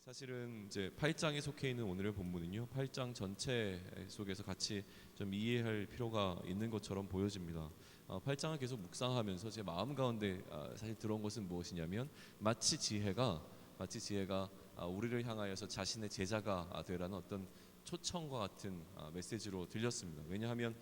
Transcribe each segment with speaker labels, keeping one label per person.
Speaker 1: 사실은 이제 8장에 속해 있는 오늘의 본문은요, 8장 전체 속에서 같이 좀 이해할 필요가 있는 것처럼 보여집니다. 8장을 계속 묵상하면서 제 마음 가운데 사실 들어온 것은 무엇이냐면 마치 지혜가 우리를 향하여서 자신의 제자가 되라는 어떤 초청과 같은 메시지로 들렸습니다. 왜냐하면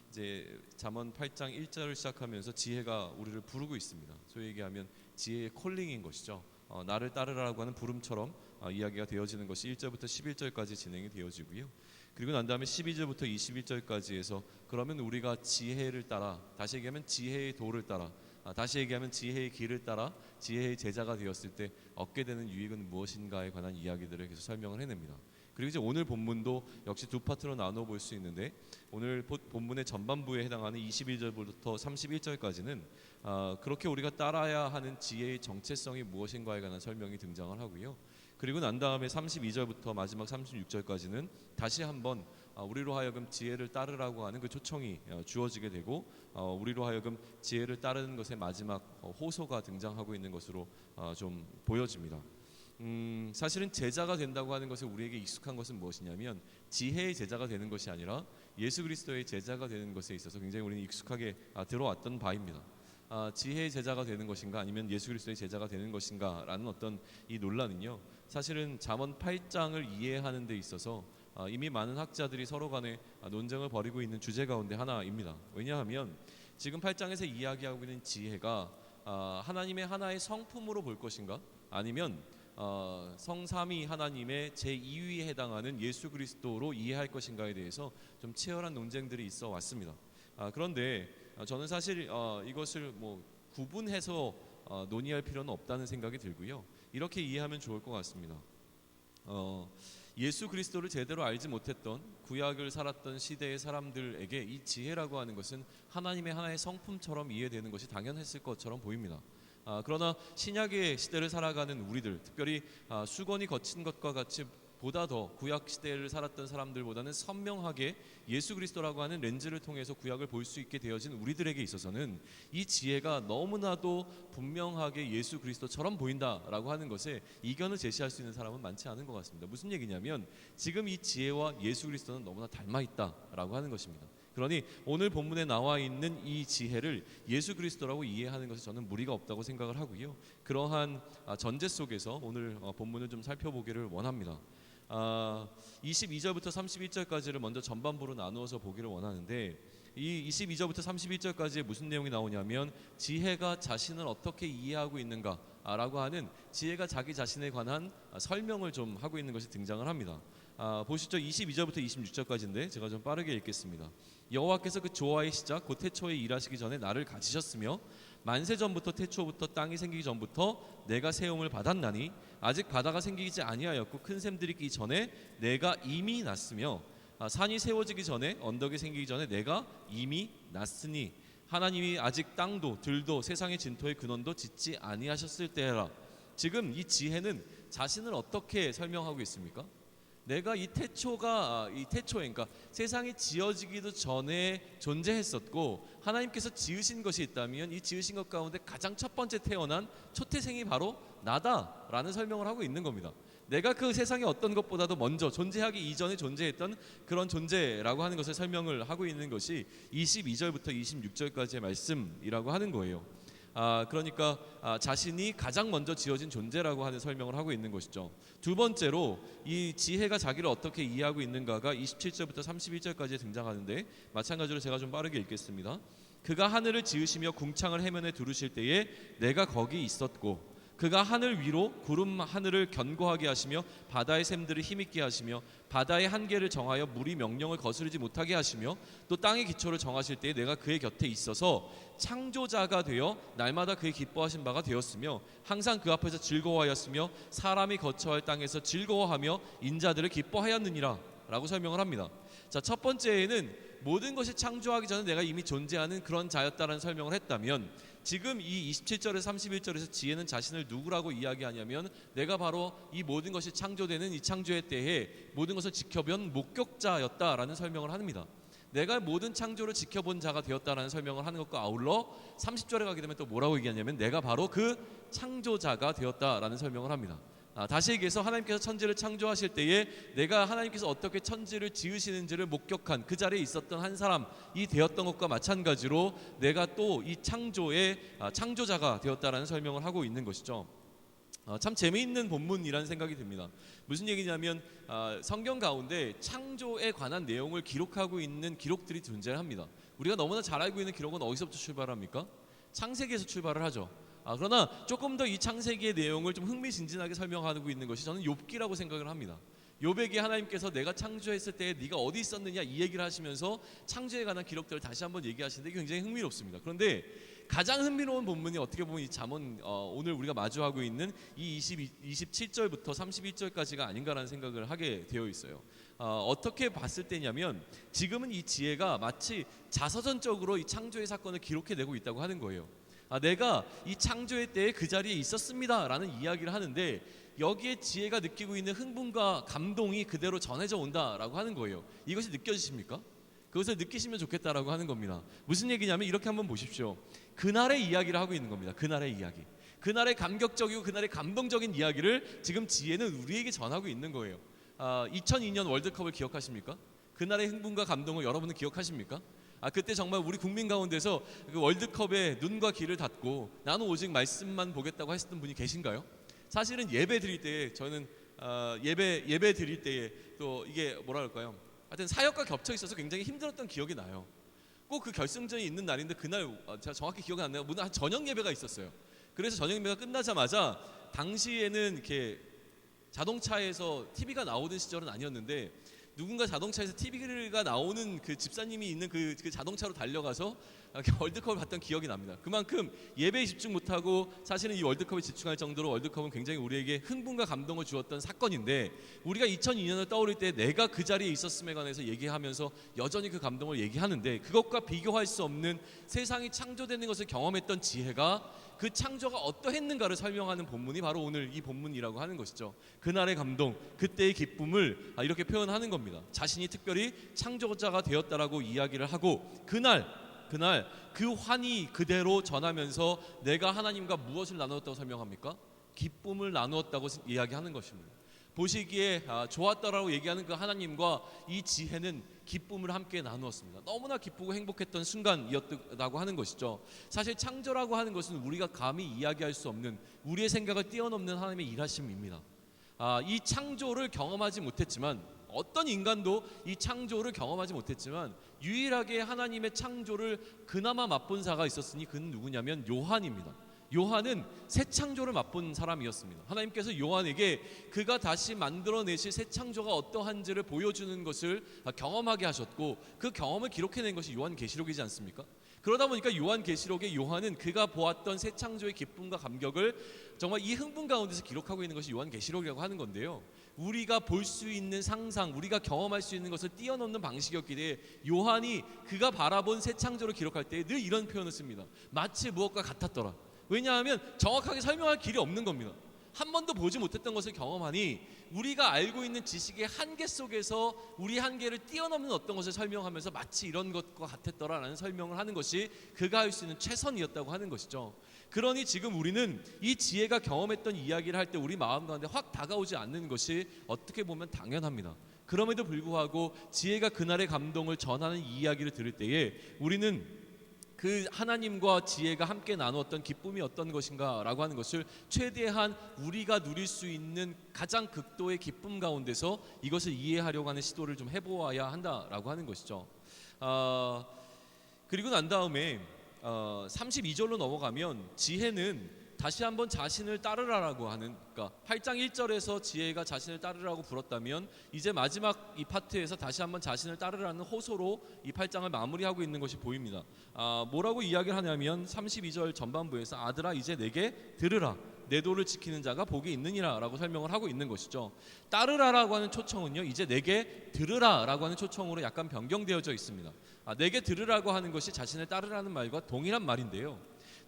Speaker 1: 이제 잠언 8장 1절을 시작하면서 지혜가 우리를 부르고 있습니다. 소위 얘기하면 지혜의 콜링인 것이죠. 나를 따르라고 하는 부름처럼 이야기가 되어지는 것이 1절부터 11절까지 진행이 되어지고요. 그리고 난 다음에 12절부터 21절까지 해서 그러면 우리가 지혜를 따라, 다시 얘기하면 지혜의 도를 따라, 다시 얘기하면 지혜의 길을 따라 지혜의 제자가 되었을 때 얻게 되는 유익은 무엇인가에 관한 이야기들을 계속 설명을 해냅니다. 그리고 이제 오늘 본문도 역시 두 파트로 나눠 볼 수 있는데, 오늘 본문의 전반부에 해당하는 21절부터 31절까지는 그렇게 우리가 따라야 하는 지혜의 정체성이 무엇인가에 관한 설명이 등장을 하고요. 그리고 난 다음에 32절부터 마지막 36절까지는 다시 한번 우리로 하여금 지혜를 따르라고 하는 그 초청이 주어지게 되고, 우리로 하여금 지혜를 따르는 것의 마지막 호소가 등장하고 있는 것으로 좀 보여집니다. 사실은 제자가 된다고 하는 것에 우리에게 익숙한 것은 무엇이냐면 지혜의 제자가 되는 것이 아니라 예수 그리스도의 제자가 되는 것에 있어서 굉장히 우리는 익숙하게 들어왔던 바입니다. 지혜의 제자가 되는 것인가 아니면 예수 그리스도의 제자가 되는 것인가 라는 어떤 이 논란은요, 사실은 잠언 8장을 이해하는 데 있어서 이미 많은 학자들이 서로 간에 논쟁을 벌이고 있는 주제 가운데 하나입니다. 왜냐하면 지금 8장에서 이야기하고 있는 지혜가 하나님의 하나의 성품으로 볼 것인가, 아니면 성삼위 하나님의 제2위에 해당하는 예수 그리스도로 이해할 것인가에 대해서 좀 치열한 논쟁들이 있어 왔습니다. 그런데 저는 사실 이것을 구분해서 논의할 필요는 없다는 생각이 들고요. 이렇게 이해하면 좋을 것 같습니다. 예수 그리스도를 제대로 알지 못했던 구약을 살았던 시대의 사람들에게 이 지혜라고 하는 것은 하나님의 하나의 성품처럼 이해되는 것이 당연했을 것처럼 보입니다. 그러나 신약의 시대를 살아가는 우리들, 특별히 수건이 거친 것과 같이 보다 더 구약 시대를 살았던 사람들보다는 선명하게 예수 그리스도라고 하는 렌즈를 통해서 구약을 볼 수 있게 되어진 우리들에게 있어서는 이 지혜가 너무나도 분명하게 예수 그리스도처럼 보인다라고 하는 것에 이견을 제시할 수 있는 사람은 많지 않은 것 같습니다. 무슨 얘기냐면 지금 이 지혜와 예수 그리스도는 너무나 닮아 있다라고 하는 것입니다. 그러니 오늘 본문에 나와 있는 이 지혜를 예수 그리스도라고 이해하는 것에 저는 무리가 없다고 생각을 하고요. 그러한 전제 속에서 오늘 본문을 좀 살펴보기를 원합니다. 22절부터 31절까지를 먼저 전반부로 나누어서 보기를 원하는데, 이 22절부터 31절까지에 무슨 내용이 나오냐면 지혜가 자신을 어떻게 이해하고 있는가 라고 하는 지혜가 자기 자신에 관한 설명을 좀 하고 있는 것이 등장을 합니다. 보시죠. 22절부터 26절까지인데 제가 좀 빠르게 읽겠습니다. 여호와께서 그 조화의 시작 곧 태초에 일하시기 전에 나를 가지셨으며 만세 전부터 태초부터 땅이 생기기 전부터 내가 세움을 받았나니 아직 바다가 생기지 아니하였고 큰 샘들이 끼기 전에 내가 이미 났으며 산이 세워지기 전에 언덕이 생기기 전에 내가 이미 났으니 하나님이 아직 땅도 들도 세상의 진토의 근원도 짓지 아니하셨을 때라. 지금 이 지혜는 자신을 어떻게 설명하고 있습니까? 내가 이 태초에, 그러니까 세상이 지어지기도 전에 존재했었고 하나님께서 지으신 것이 있다면 이 지으신 것 가운데 가장 첫 번째 태어난 초태생이 바로 나다라는 설명을 하고 있는 겁니다. 내가 그 세상의 어떤 것보다도 먼저 존재하기 이전에 존재했던 그런 존재라고 하는 것을 설명을 하고 있는 것이 22절부터 26절까지의 말씀이라고 하는 거예요. 그러니까 자신이 가장 먼저 지어진 존재라고 하는 설명을 하고 있는 것이죠. 두 번째로 이 지혜가 자기를 어떻게 이해하고 있는가가 27절부터 31절까지 등장하는데, 마찬가지로 제가 좀 빠르게 읽겠습니다. 그가 하늘을 지으시며 궁창을 해면에 두르실 때에 내가 거기 있었고 그가 하늘 위로 구름 하늘을 견고하게 하시며 바다의 샘들을 힘있게 하시며 바다의 한계를 정하여 물이 명령을 거스르지 못하게 하시며 또 땅의 기초를 정하실 때에 내가 그의 곁에 있어서 창조자가 되어 날마다 그의 기뻐하신 바가 되었으며 항상 그 앞에서 즐거워하였으며 사람이 거처할 땅에서 즐거워하며 인자들을 기뻐하였느니라 라고 설명을 합니다. 자, 첫 번째에는 모든 것이 창조하기 전에 내가 이미 존재하는 그런 자였다라는 설명을 했다면, 지금 이 27절에서 31절에서 지혜는 자신을 누구라고 이야기하냐면 내가 바로 이 모든 것이 창조되는 이 창조의 때에 모든 것을 지켜본 목격자였다라는 설명을 합니다. 내가 모든 창조를 지켜본 자가 되었다라는 설명을 하는 것과 아울러 30절에 가게 되면 또 뭐라고 얘기하냐면 내가 바로 그 창조자가 되었다라는 설명을 합니다. 다시 얘기해서 하나님께서 천지를 창조하실 때에 내가 하나님께서 어떻게 천지를 지으시는지를 목격한 그 자리에 있었던 한 사람이 되었던 것과 마찬가지로 내가 또 이 창조의 창조자가 되었다라는 설명을 하고 있는 것이죠. 참 재미있는 본문이라는 생각이 듭니다. 무슨 얘기냐면 성경 가운데 창조에 관한 내용을 기록하고 있는 기록들이 존재합니다. 우리가 너무나 잘 알고 있는 기록은 어디서부터 출발합니까? 창세기에서 출발을 하죠. 그러나 조금 더 이 창세기의 내용을 좀 흥미진진하게 설명하고 있는 것이 저는 욥기라고 생각을 합니다. 욥에게 하나님께서 내가 창조했을 때 네가 어디 있었느냐 이 얘기를 하시면서 창조에 관한 기록들을 다시 한번 얘기하시는데 굉장히 흥미롭습니다. 그런데 가장 흥미로운 본문이 어떻게 보면 이 잠언 오늘 우리가 마주하고 있는 이 27절부터 31절까지가 아닌가라는 생각을 하게 되어 있어요. 어떻게 봤을 때냐면 지금은 이 지혜가 마치 자서전적으로 이 창조의 사건을 기록해내고 있다고 하는 거예요. 내가 이 창조의 때에 그 자리에 있었습니다 라는 이야기를 하는데 여기에 지혜가 느끼고 있는 흥분과 감동이 그대로 전해져 온다라고 하는 거예요. 이것이 느껴지십니까? 그것을 느끼시면 좋겠다라고 하는 겁니다. 무슨 얘기냐면 이렇게 한번 보십시오. 그날의 이야기를 하고 있는 겁니다. 그날의 이야기, 그날의 감격적이고 그날의 감동적인 이야기를 지금 지혜는 우리에게 전하고 있는 거예요. 2002년 월드컵을 기억하십니까? 그날의 흥분과 감동을 여러분은 기억하십니까? 그때 정말 우리 국민 가운데서 그 월드컵에 눈과 귀를 닫고 나는 오직 말씀만 보겠다고 하셨던 분이 계신가요? 사실은 예배 드릴 때 저는 예배 드릴 때에 또 이게 뭐라 그럴까요? 하여튼 사역과 겹쳐 있어서 굉장히 힘들었던 기억이 나요. 꼭 그 결승전이 있는 날인데 그날 제가 정확히 기억이 안 나요. 무슨 저녁 예배가 있었어요. 그래서 저녁 예배가 끝나자마자 당시에는 이렇게 자동차에서 TV가 나오던 시절은 아니었는데 누군가 자동차에서 TV가 나오는 그 집사님이 있는 그 자동차로 달려가서 월드컵을 봤던 기억이 납니다. 그만큼 예배에 집중 못하고 사실은 이 월드컵에 집중할 정도로 월드컵은 굉장히 우리에게 흥분과 감동을 주었던 사건인데 우리가 2002년을 떠올릴 때 내가 그 자리에 있었음에 관해서 얘기하면서 여전히 그 감동을 얘기하는데 그것과 비교할 수 없는 세상이 창조되는 것을 경험했던 지혜가 그 창조가 어떠했는가를 설명하는 본문이 바로 오늘 이 본문이라고 하는 것이죠. 그날의 감동, 그때의 기쁨을 이렇게 표현하는 겁니다. 자신이 특별히 창조자가 되었다라고 이야기를 하고 그날 그 환희 그대로 전하면서 내가 하나님과 무엇을 나누었다고 설명합니까? 기쁨을 나누었다고 이야기하는 것입니다. 보시기에 좋았다라고 얘기하는 그 하나님과 이 지혜는 기쁨을 함께 나누었습니다. 너무나 기쁘고 행복했던 순간이었다고 하는 것이죠. 사실 창조라고 하는 것은 우리가 감히 이야기할 수 없는 우리의 생각을 뛰어넘는 하나님의 일하심입니다. 이 창조를 경험하지 못했지만 어떤 인간도 이 창조를 경험하지 못했지만 유일하게 하나님의 창조를 그나마 맛본 자가 있었으니 그는 누구냐면 요한입니다. 요한은 새 창조를 맛본 사람이었습니다. 하나님께서 요한에게 그가 다시 만들어내실 새 창조가 어떠한지를 보여주는 것을 경험하게 하셨고 그 경험을 기록해낸 것이 요한계시록이지 않습니까? 그러다 보니까 요한계시록의 요한은 그가 보았던 새 창조의 기쁨과 감격을 정말 이 흥분 가운데서 기록하고 있는 것이 요한계시록이라고 하는 건데요. 우리가 볼 수 있는 상상, 우리가 경험할 수 있는 것을 뛰어넘는 방식이었기에 요한이 그가 바라본 새 창조를 기록할 때 늘 이런 표현을 씁니다. 마치 무엇과 같았더라. 왜냐하면 정확하게 설명할 길이 없는 겁니다. 한 번도 보지 못했던 것을 경험하니 우리가 알고 있는 지식의 한계 속에서 우리 한계를 뛰어넘는 어떤 것을 설명하면서 마치 이런 것과 같았더라라는 설명을 하는 것이 그가 할 수 있는 최선이었다고 하는 것이죠. 그러니 지금 우리는 이 지혜가 경험했던 이야기를 할 때 우리 마음 가운데 확 다가오지 않는 것이 어떻게 보면 당연합니다. 그럼에도 불구하고 지혜가 그날의 감동을 전하는 이야기를 들을 때에 우리는 그 하나님과 지혜가 함께 나누었던 기쁨이 어떤 것인가 라고 하는 것을 최대한 우리가 누릴 수 있는 가장 극도의 기쁨 가운데서 이것을 이해하려고 하는 시도를 좀 해보아야 한다라고 하는 것이죠. 그리고 난 다음에 32절로 넘어가면 지혜는 다시 한번 자신을 따르라라고 하는, 그러니까 8장 1절에서 지혜가 자신을 따르라고 불었다면 이제 마지막 이 파트에서 다시 한번 자신을 따르라는 호소로 이 8장을 마무리하고 있는 것이 보입니다. 뭐라고 이야기를 하냐면 32절 전반부에서 아들아 이제 내게 들으라 내 도를 지키는 자가 복이 있느니라 라고 설명을 하고 있는 것이죠. 따르라라고 하는 초청은요 이제 내게 들으라라고 하는 초청으로 약간 변경되어져 있습니다. 내게 들으라고 하는 것이 자신을 따르라는 말과 동일한 말인데요,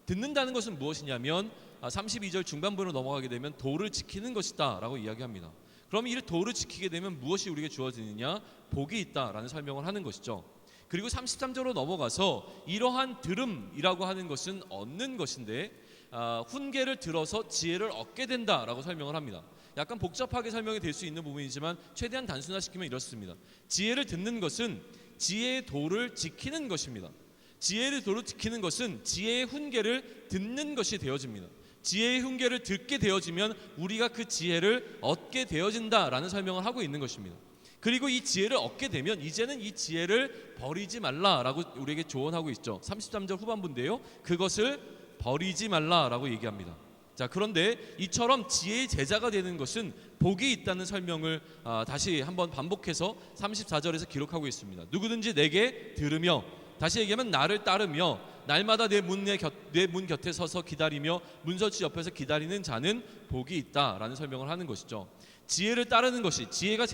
Speaker 1: 듣는다는 것은 무엇이냐면 32절 중반부로 넘어가게 되면 도를 지키는 것이다 라고 이야기합니다. 그럼 이 도를 지키게 되면 무엇이 우리에게 주어지느냐? 복이 있다라는 설명을 하는 것이죠. 그리고 33절로 넘어가서 이러한 들음이라고 하는 것은 얻는 것인데 훈계를 들어서 지혜를 얻게 된다라고 설명을 합니다. 약간 복잡하게 설명이 될 수 있는 부분이지만 최대한 단순화시키면 이렇습니다. 지혜를 듣는 것은 지혜의 도를 지키는 것입니다. 지혜의 도를 지키는 것은 지혜의 훈계를 듣는 것이 되어집니다. 지혜의 훈계를 듣게 되어지면 우리가 그 지혜를 얻게 되어진다라는 설명을 하고 있는 것입니다. 그리고 이 지혜를 얻게 되면 이제는 이 지혜를 버리지 말라라고 우리에게 조언하고 있죠. 33절 후반부인데요. 그것을 버리지 말라라고 얘기합니다. 자, 그런데 이처럼 지혜의 제자가 되는 것은 복이 있다는 설명을 다시 한번 반복해서 34절에서 기록하고 있습니다. 누구든지 내게 들으며, 다시 얘기하면 나를 따르며 날마다 내 문 곁에 서서 기다리며 문설주 옆에서 기다리는 자는 복이 있다라는 설명을 하는 것이죠. 지혜를 따르는 것이, 지혜의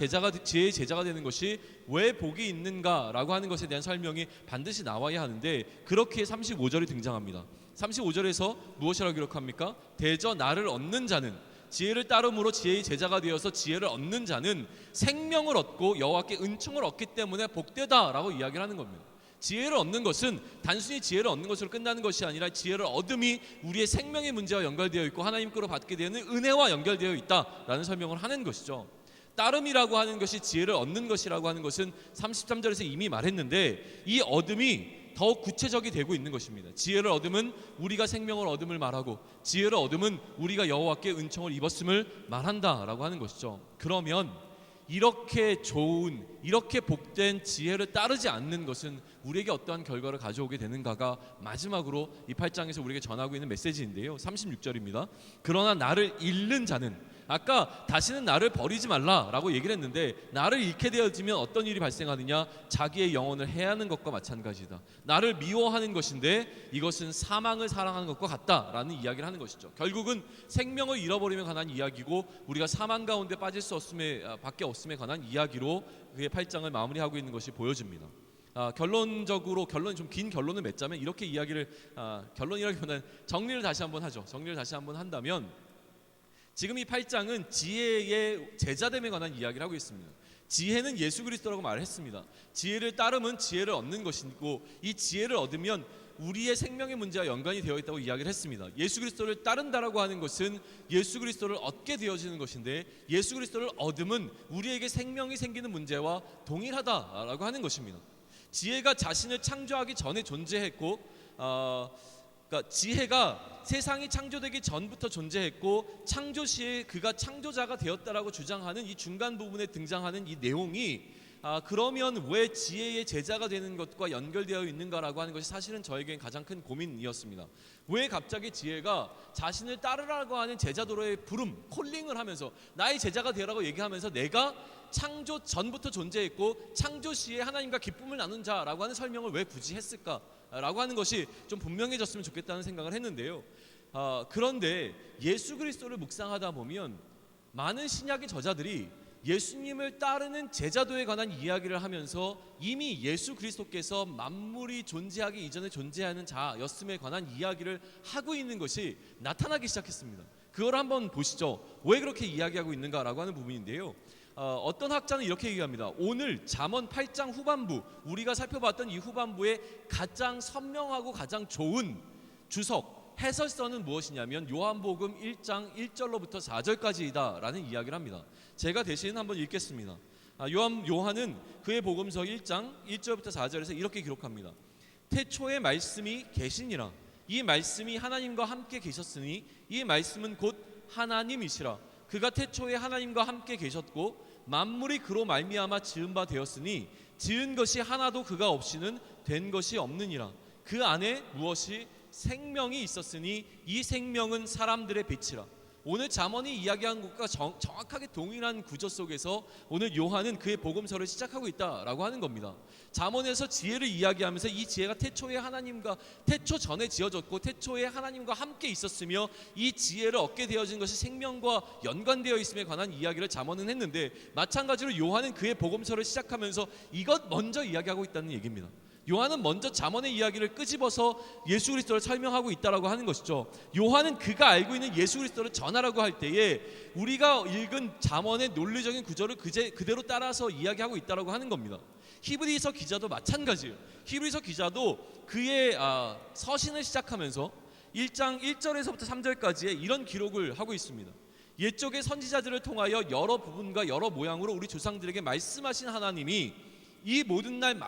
Speaker 1: 제자가 되는 것이 왜 복이 있는가라고 하는 것에 대한 설명이 반드시 나와야 하는데, 그렇게 35절이 등장합니다. 35절에서 무엇이라고 기록합니까? 대저 나를 얻는 자는, 지혜를 따름으로 지혜의 제자가 되어서 지혜를 얻는 자는 생명을 얻고 여호와께 은총을 얻기 때문에 복되다라고 이야기를 하는 겁니다. 지혜를 얻는 것은 단순히 지혜를 얻는 것으로 끝나는 것이 아니라 지혜를 얻음이 우리의 생명의 문제와 연결되어 있고 하나님께로 받게 되는 은혜와 연결되어 있다라는 설명을 하는 것이죠. 따름이라고 하는 것이 지혜를 얻는 것이라고 하는 것은 33절에서 이미 말했는데, 이 얻음이 더 구체적이 되고 있는 것입니다. 지혜를 얻음은 우리가 생명을 얻음을 말하고, 지혜를 얻음은 우리가 여호와께 은총을 입었음을 말한다라고 하는 것이죠. 그러면 이렇게 좋은, 이렇게 복된 지혜를 따르지 않는 것은 우리에게 어떠한 결과를 가져오게 되는가가 마지막으로 이 8장에서 우리에게 전하고 있는 메시지인데요. 36절입니다. 그러나 나를 잃는 자는, 아까 다시는 나를 버리지 말라라고 얘기를 했는데, 나를 잃게 되어지면 어떤 일이 발생하느냐? 자기의 영혼을 해하는 것과 마찬가지다. 나를 미워하는 것인데 이것은 사망을 사랑하는 것과 같다라는 이야기를 하는 것이죠. 결국은 생명을 잃어버리며 관한 이야기고, 우리가 사망 가운데 빠질 수 없음에 밖에 없음에 관한 이야기로 그의 8장을 마무리하고 있는 것이 보여집니다. 결론적으로, 좀 긴 결론을 맺자면 이렇게 이야기를, 결론이라기보다는 정리를 다시 한번 하죠. 정리를 다시 한번 한다면, 지금 이 8장은 지혜의 제자됨에 관한 이야기를 하고 있습니다. 지혜는 예수 그리스도라고 말했습니다. 지혜를 따르면 지혜를 얻는 것이고, 이 지혜를 얻으면 우리의 생명의 문제와 연관이 되어 있다고 이야기를 했습니다. 예수 그리스도를 따른다라고 하는 것은 예수 그리스도를 얻게 되어지는 것인데, 예수 그리스도를 얻음은 우리에게 생명이 생기는 문제와 동일하다라고 하는 것입니다. 지혜가 자신을 창조하기 전에 존재했고, 그러니까 지혜가 세상이 창조되기 전부터 존재했고, 창조 시에 그가 창조자가 되었다라고 주장하는 이 중간 부분에 등장하는 이 내용이, 그러면 왜 지혜의 제자가 되는 것과 연결되어 있는가라고 하는 것이 사실은 저에겐 가장 큰 고민이었습니다. 왜 갑자기 지혜가 자신을 따르라고 하는 제자도로의 부름, 콜링을 하면서 나의 제자가 되라고 얘기하면서 내가 창조 전부터 존재했고 창조 시에 하나님과 기쁨을 나눈 자라고 하는 설명을 왜 굳이 했을까라고 하는 것이 좀 분명해졌으면 좋겠다는 생각을 했는데요. 그런데 예수 그리스도를 묵상하다 보면 많은 신약의 저자들이 예수님을 따르는 제자도에 관한 이야기를 하면서 이미 예수 그리스도께서 만물이 존재하기 이전에 존재하는 자였음에 관한 이야기를 하고 있는 것이 나타나기 시작했습니다. 그걸 한번 보시죠. 왜 그렇게 이야기하고 있는가라고 하는 부분인데요. 어떤 학자는 이렇게 얘기합니다. 오늘 잠언 8장 후반부, 우리가 살펴봤던 이 후반부의 가장 선명하고 가장 좋은 주석, 해설서는 무엇이냐면 요한복음 1장 1절로부터 4절까지이다 라는 이야기를 합니다. 제가 대신 한번 읽겠습니다. 요한은 그의 복음서 1장 1절부터 4절에서 이렇게 기록합니다. 태초에 말씀이 계시니라. 이 말씀이 하나님과 함께 계셨으니 이 말씀은 곧 하나님이시라. 그가 태초에 하나님과 함께 계셨고 만물이 그로 말미암아 지은 바 되었으니 지은 것이 하나도 그가 없이는 된 것이 없느니라. 그 안에 무엇이 생명이 있었으니 이 생명은 사람들의 빛이라. 오늘 잠언이 이야기한 것과 정확하게 동일한 구조 속에서 오늘 요한은 그의 복음서를 시작하고 있다라고 하는 겁니다. 잠언에서 지혜를 이야기하면서 이 지혜가 태초에 하나님과 태초 전에 지어졌고 태초에 하나님과 함께 있었으며 이 지혜를 얻게 되어진 것이 생명과 연관되어 있음에 관한 이야기를 잠언은 했는데, 마찬가지로 요한은 그의 복음서를 시작하면서 이것 먼저 이야기하고 있다는 얘기입니다. 요한은 먼저 잠언의 이야기를 끄집어서 예수 그리스도를 설명하고 있다라고 하는 것이죠. 요한은 그가 알고 있는 예수 그리스도를 전하라고 할 때에 우리가 읽은 잠언의 논리적인 구조를 그대로 따라서 이야기하고 있다라고 하는 겁니다. 히브리서 기자도 마찬가지예요. 히브리서 기자도 그의 서신을 시작하면서 1장 1절에서부터 3절까지의 이런 기록을 하고 있습니다. 옛적의 선지자들을 통하여 여러 부분과 여러 모양으로 우리 조상들에게 말씀하신 하나님이 이 모든 날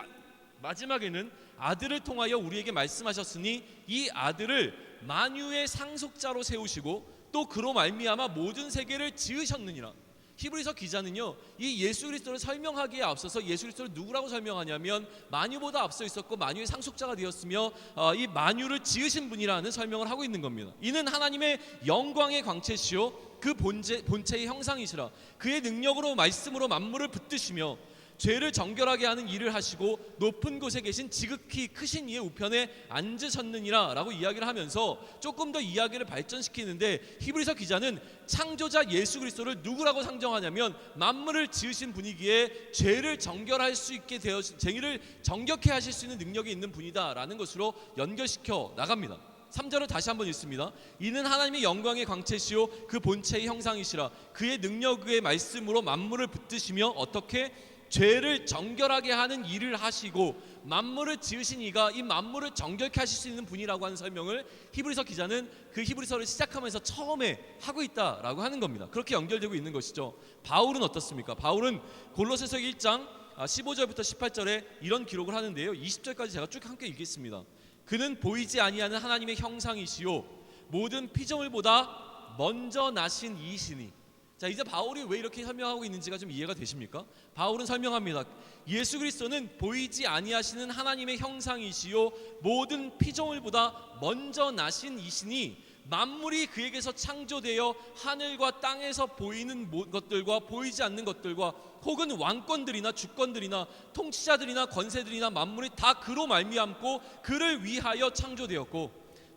Speaker 1: 마지막에는 아들을 통하여 우리에게 말씀하셨으니 이 아들을 만유의 상속자로 세우시고 또 그로 말미암아 모든 세계를 지으셨느니라. 히브리서 기자는요, 이 예수 그리스도를 설명하기에 앞서서 예수 그리스도를 누구라고 설명하냐면 만유보다 앞서 있었고 만유의 상속자가 되었으며 이 만유를 지으신 분이라는 설명을 하고 있는 겁니다. 이는 하나님의 영광의 광채시요 그 본체의 형상이시라. 그의 능력으로 말씀으로 만물을 붙드시며 죄를 정결하게 하는 일을 하시고 높은 곳에 계신 지극히 크신 이의 우편에 앉으셨느니라 라고 이야기를 하면서 조금 더 이야기를 발전시키는데, 히브리서 기자는 창조자 예수 그리스도를 누구라고 상정하냐면 만물을 지으신 분이기에 죄를 정결할 수 있게 죄를 정결케 하실 수 있는 능력이 있는 분이다 라는 것으로 연결시켜 나갑니다. 3절을 다시 한번 읽습니다. 이는 하나님의 영광의 광채시요 그 본체의 형상이시라. 그의 능력의 말씀으로 만물을 붙드시며 어떻게 죄를 정결하게 하는 일을 하시고 만물을 지으신 이가 이 만물을 정결케 하실 수 있는 분이라고 하는 설명을 히브리서 기자는 그 히브리서를 시작하면서 처음에 하고 있다라고 하는 겁니다. 그렇게 연결되고 있는 것이죠. 바울은 어떻습니까? 바울은 골로새서 1장 15절부터 18절에 이런 기록을 하는데요, 20절까지 제가 쭉 함께 읽겠습니다. 그는 보이지 아니하는 하나님의 형상이시요 모든 피조물보다 먼저 나신 이시니. 자, 이제 바울이 왜 이렇게 설명하고 있는지가 좀 이해가 되십니까? 바울은 설명합니다. 예수 그리스도는 보이지 아니하시는 하나님의 형상이시요 모든 피조물보다 먼저 나신 이시니 만물이 그에게서 창조되어 하늘과 땅에서 보이는 것들과 보이지 않는 것들과 혹은 왕권들이나 주권들이나 통치자들이나 권세들이나 만물이 다 그로 말미암고 그를 위하여 창조되었고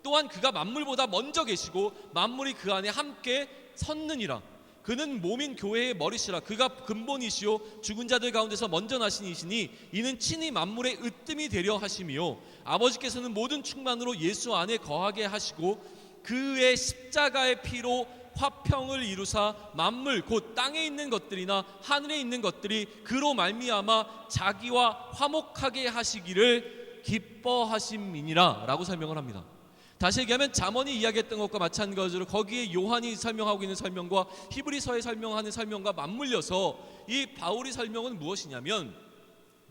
Speaker 1: 또한 그가 만물보다 먼저 계시고 만물이 그 안에 함께 섰느니라. 그는 몸인 교회의 머리시라. 그가 근본이시요 죽은 자들 가운데서 먼저 나신 이시니 이는 친히 만물의 으뜸이 되려 하심이요 아버지께서는 모든 충만으로 예수 안에 거하게 하시고 그의 십자가의 피로 화평을 이루사 만물 곧 땅에 있는 것들이나 하늘에 있는 것들이 그로 말미암아 자기와 화목하게 하시기를 기뻐하심이니라 라고 설명을 합니다. 다시 얘기하면 잠언이 이야기했던 것과 마찬가지로 거기에 요한이 설명하고 있는 설명과 히브리서에 설명하는 설명과 맞물려서 이 바울이 설명은 무엇이냐면,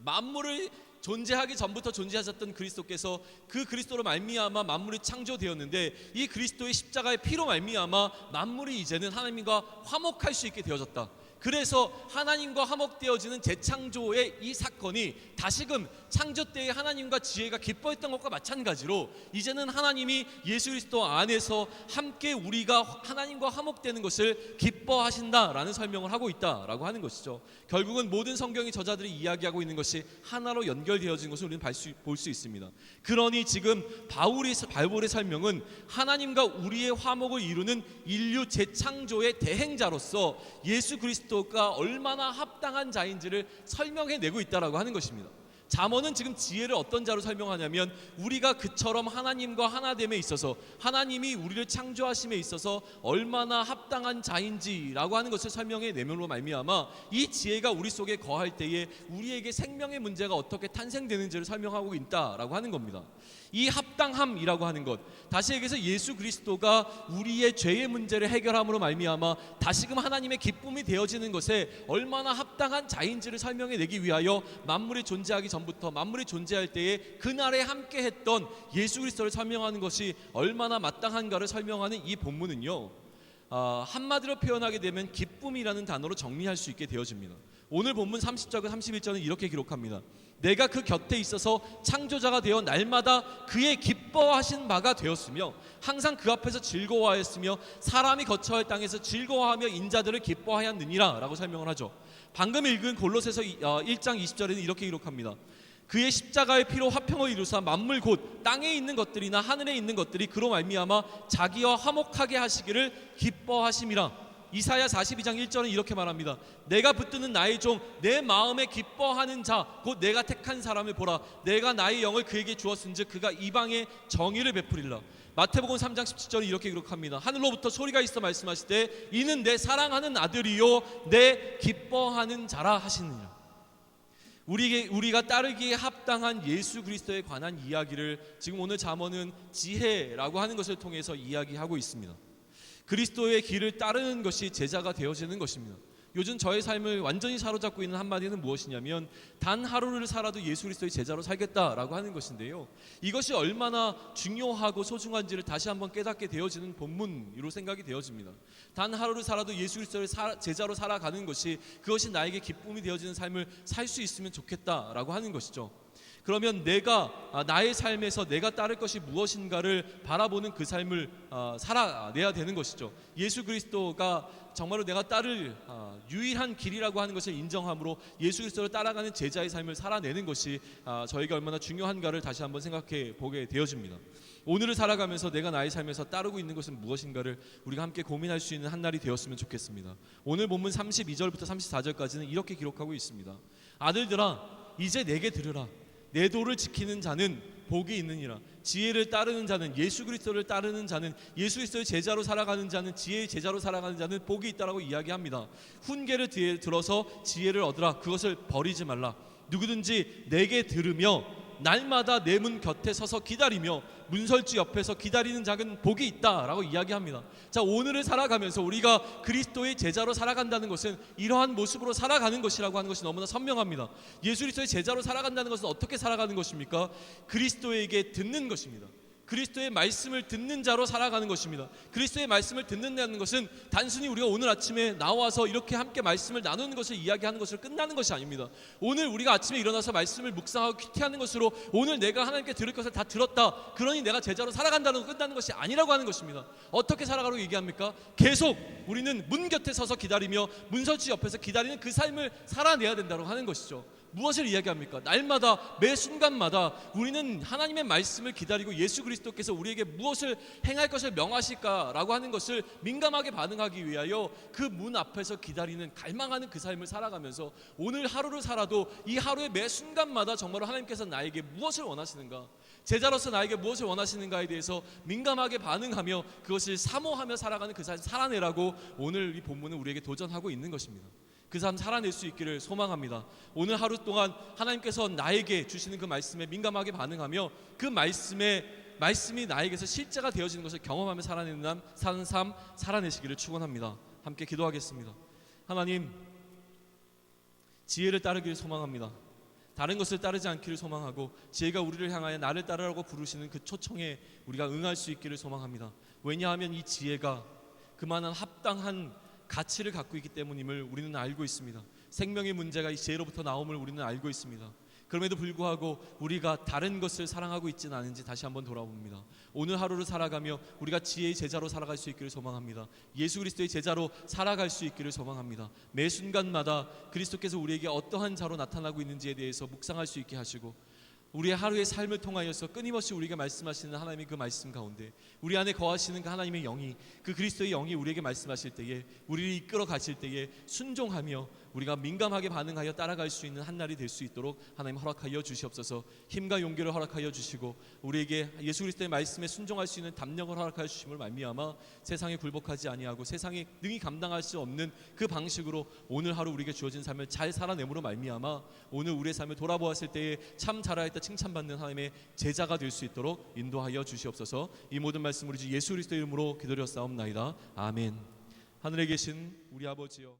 Speaker 1: 만물을 존재하기 전부터 존재하셨던 그리스도께서 그 그리스도로 말미암아 만물이 창조되었는데 이 그리스도의 십자가의 피로 말미암아 만물이 이제는 하나님과 화목할 수 있게 되어졌다. 그래서 하나님과 화목되어지는 재창조의 이 사건이 다시금 창조 때의 하나님과 지혜가 기뻐했던 것과 마찬가지로 이제는 하나님이 예수 그리스도 안에서 함께 우리가 하나님과 화목되는 것을 기뻐하신다라는 설명을 하고 있다라고 하는 것이죠. 결국은 모든 성경의 저자들이 이야기하고 있는 것이 하나로 연결되어진 것을 우리는 볼 수 있습니다. 그러니 지금 바울의 설명은 하나님과 우리의 화목을 이루는 인류 재창조의 대행자로서 예수 그리스도가 얼마나 합당한 자인지를 설명해내고 있다라고 하는 것입니다. 잠언은 지금 지혜를 어떤 자로 설명하냐면 우리가 그처럼 하나님과 하나됨에 있어서 하나님이 우리를 창조하심에 있어서 얼마나 합당한 자인지라고 하는 것을 설명해 내면으로 말미암아 이 지혜가 우리 속에 거할 때에 우리에게 생명의 문제가 어떻게 탄생되는지를 설명하고 있다라고 하는 겁니다. 이 합당함이라고 하는 것, 다시 얘기해서 예수 그리스도가 우리의 죄의 문제를 해결함으로 말미암아 다시금 하나님의 기쁨이 되어지는 것에 얼마나 합당한 자인지를 설명해 내기 위하여 만물이 존재하기 전부터 만물이 존재할 때에 그날에 함께 했던 예수 그리스도를 설명하는 것이 얼마나 마땅한가를 설명하는 이 본문은요, 한마디로 표현하게 되면 기쁨이라는 단어로 정리할 수 있게 되어집니다. 오늘 본문 30절과 31절은 이렇게 기록합니다. 내가 그 곁에 있어서 창조자가 되어 날마다 그의 기뻐하신 바가 되었으며 항상 그 앞에서 즐거워하였으며 사람이 거처할 땅에서 즐거워하며 인자들을 기뻐하였느니라 라고 설명을 하죠. 방금 읽은 골로새서 1장 20절에는 이렇게 기록합니다. 그의 십자가의 피로 화평을 이루사 만물 곧 땅에 있는 것들이나 하늘에 있는 것들이 그로 말미암아 자기와 화목하게 하시기를 기뻐하심이라. 이사야 42장 1절은 이렇게 말합니다. 내가 붙드는 나의 종 내 마음에 기뻐하는 자 곧 내가 택한 사람을 보라. 내가 나의 영을 그에게 주었은즉 그가 이방에 정의를 베푸리라. 마태복음 3장 17절은 이렇게 기록합니다. 하늘로부터 소리가 있어 말씀하시되 이는 내 사랑하는 아들이요 내 기뻐하는 자라 하시느니라. 우리가 따르기에 합당한 예수 그리스도에 관한 이야기를 지금 오늘 잠언은 지혜라고 하는 것을 통해서 이야기하고 있습니다. 그리스도의 길을 따르는 것이 제자가 되어지는 것입니다. 요즘 저의 삶을 완전히 사로잡고 있는 한마디는 무엇이냐면 단 하루를 살아도 예수 그리스도의 제자로 살겠다라고 하는 것인데요. 이것이 얼마나 중요하고 소중한지를 다시 한번 깨닫게 되어지는 본문으로 생각이 되어집니다. 단 하루를 살아도 예수 그리스도의 제자로 살아가는 것이 그것이 나에게 기쁨이 되어지는 삶을 살 수 있으면 좋겠다라고 하는 것이죠. 그러면 나의 삶에서 내가 따를 것이 무엇인가를 바라보는 그 삶을 살아내야 되는 것이죠. 예수 그리스도가 정말로 내가 따를 유일한 길이라고 하는 것을 인정함으로 예수 그리스도를 따라가는 제자의 삶을 살아내는 것이 저에게 얼마나 중요한가를 다시 한번 생각해 보게 되어집니다. 오늘을 살아가면서 내가 나의 삶에서 따르고 있는 것은 무엇인가를 우리가 함께 고민할 수 있는 한 날이 되었으면 좋겠습니다. 오늘 본문 32절부터 34절까지는 이렇게 기록하고 있습니다. 아들들아 이제 내게 들으라. 내 도를 지키는 자는 복이 있느니라. 지혜를 따르는 자는, 예수 그리스도를 따르는 자는, 예수 그리스도의 제자로 살아가는 자는, 지혜의 제자로 살아가는 자는 복이 있다라고 이야기합니다. 훈계를 들어서 지혜를 얻으라. 그것을 버리지 말라. 누구든지 내게 들으며 날마다 내 문 곁에 서서 기다리며 문설주 옆에서 기다리는 자는 복이 있다라고 이야기합니다. 자, 오늘을 살아가면서 우리가 그리스도의 제자로 살아간다는 것은 이러한 모습으로 살아가는 것이라고 하는 것이 너무나 선명합니다. 예수 그리스도의 제자로 살아간다는 것은 어떻게 살아가는 것입니까? 그리스도에게 듣는 것입니다. 그리스도의 말씀을 듣는 자로 살아가는 것입니다. 그리스도의 말씀을 듣는다는 것은 단순히 우리가 오늘 아침에 나와서 이렇게 함께 말씀을 나누는 것을 이야기하는 것으로 끝나는 것이 아닙니다. 오늘 우리가 아침에 일어나서 말씀을 묵상하고 큐티하는 것으로 오늘 내가 하나님께 들을 것을 다 들었다, 그러니 내가 제자로 살아간다는 것 끝나는 것이 아니라고 하는 것입니다. 어떻게 살아가라고 얘기합니까? 계속 우리는 문 곁에 서서 기다리며 문설주 옆에서 기다리는 그 삶을 살아내야 된다고 하는 것이죠. 무엇을 이야기합니까? 날마다 매 순간마다 우리는 하나님의 말씀을 기다리고 예수 그리스도께서 우리에게 무엇을 행할 것을 명하실까라고 하는 것을 민감하게 반응하기 위하여 그 문 앞에서 기다리는, 갈망하는 그 삶을 살아가면서 오늘 하루를 살아도 이 하루의 매 순간마다 정말로 하나님께서 나에게 무엇을 원하시는가, 제자로서 나에게 무엇을 원하시는가에 대해서 민감하게 반응하며 그것을 사모하며 살아가는 그 삶을 살아내라고 오늘 이 본문은 우리에게 도전하고 있는 것입니다. 그 삶 살아낼 수 있기를 소망합니다. 오늘 하루 동안 하나님께서 나에게 주시는 그 말씀에 민감하게 반응하며 그 말씀이 나에게서 실제가 되어지는 것을 경험하며 사는 삶 살아내시기를 축원합니다. 함께 기도하겠습니다. 하나님, 지혜를 따르기를 소망합니다. 다른 것을 따르지 않기를 소망하고 지혜가 우리를 향하여 나를 따르라고 부르시는 그 초청에 우리가 응할 수 있기를 소망합니다. 왜냐하면 이 지혜가 그만한 합당한 가치를 갖고 있기 때문임을 우리는 알고 있습니다. 생명의 문제가 이 지혜로부터 나옴을 우리는 알고 있습니다. 그럼에도 불구하고 우리가 다른 것을 사랑하고 있지는 않은지 다시 한번 돌아봅니다. 오늘 하루를 살아가며 우리가 지혜의 제자로 살아갈 수 있기를 소망합니다. 예수 그리스도의 제자로 살아갈 수 있기를 소망합니다. 매 순간마다 그리스도께서 우리에게 어떠한 자로 나타나고 있는지에 대해서 묵상할 수 있게 하시고 우리의 하루의 삶을 통하여서 끊임없이 우리에게 말씀하시는 하나님의 그 말씀 가운데 우리 안에 거하시는 그 하나님의 영이, 그 그리스도의 영이 우리에게 말씀하실 때에, 우리를 이끌어 가실 때에 순종하며 우리가 민감하게 반응하여 따라갈 수 있는 한 날이 될 수 있도록 하나님 허락하여 주시옵소서. 힘과 용기를 허락하여 주시고 우리에게 예수 그리스도의 말씀에 순종할 수 있는 담력을 허락하여 주심을 말미암아 세상에 굴복하지 아니하고 세상이 능히 감당할 수 없는 그 방식으로 오늘 하루 우리에게 주어진 삶을 잘 살아내므로 말미암아 오늘 우리의 삶을 돌아보았을 때에 참 잘하였다 칭찬받는 하나님의 제자가 될 수 있도록 인도하여 주시옵소서. 이 모든 말씀 우리 주 예수 그리스도의 이름으로 기도드렸사옵나이다. 아멘. 하늘에 계신 우리 아버지여,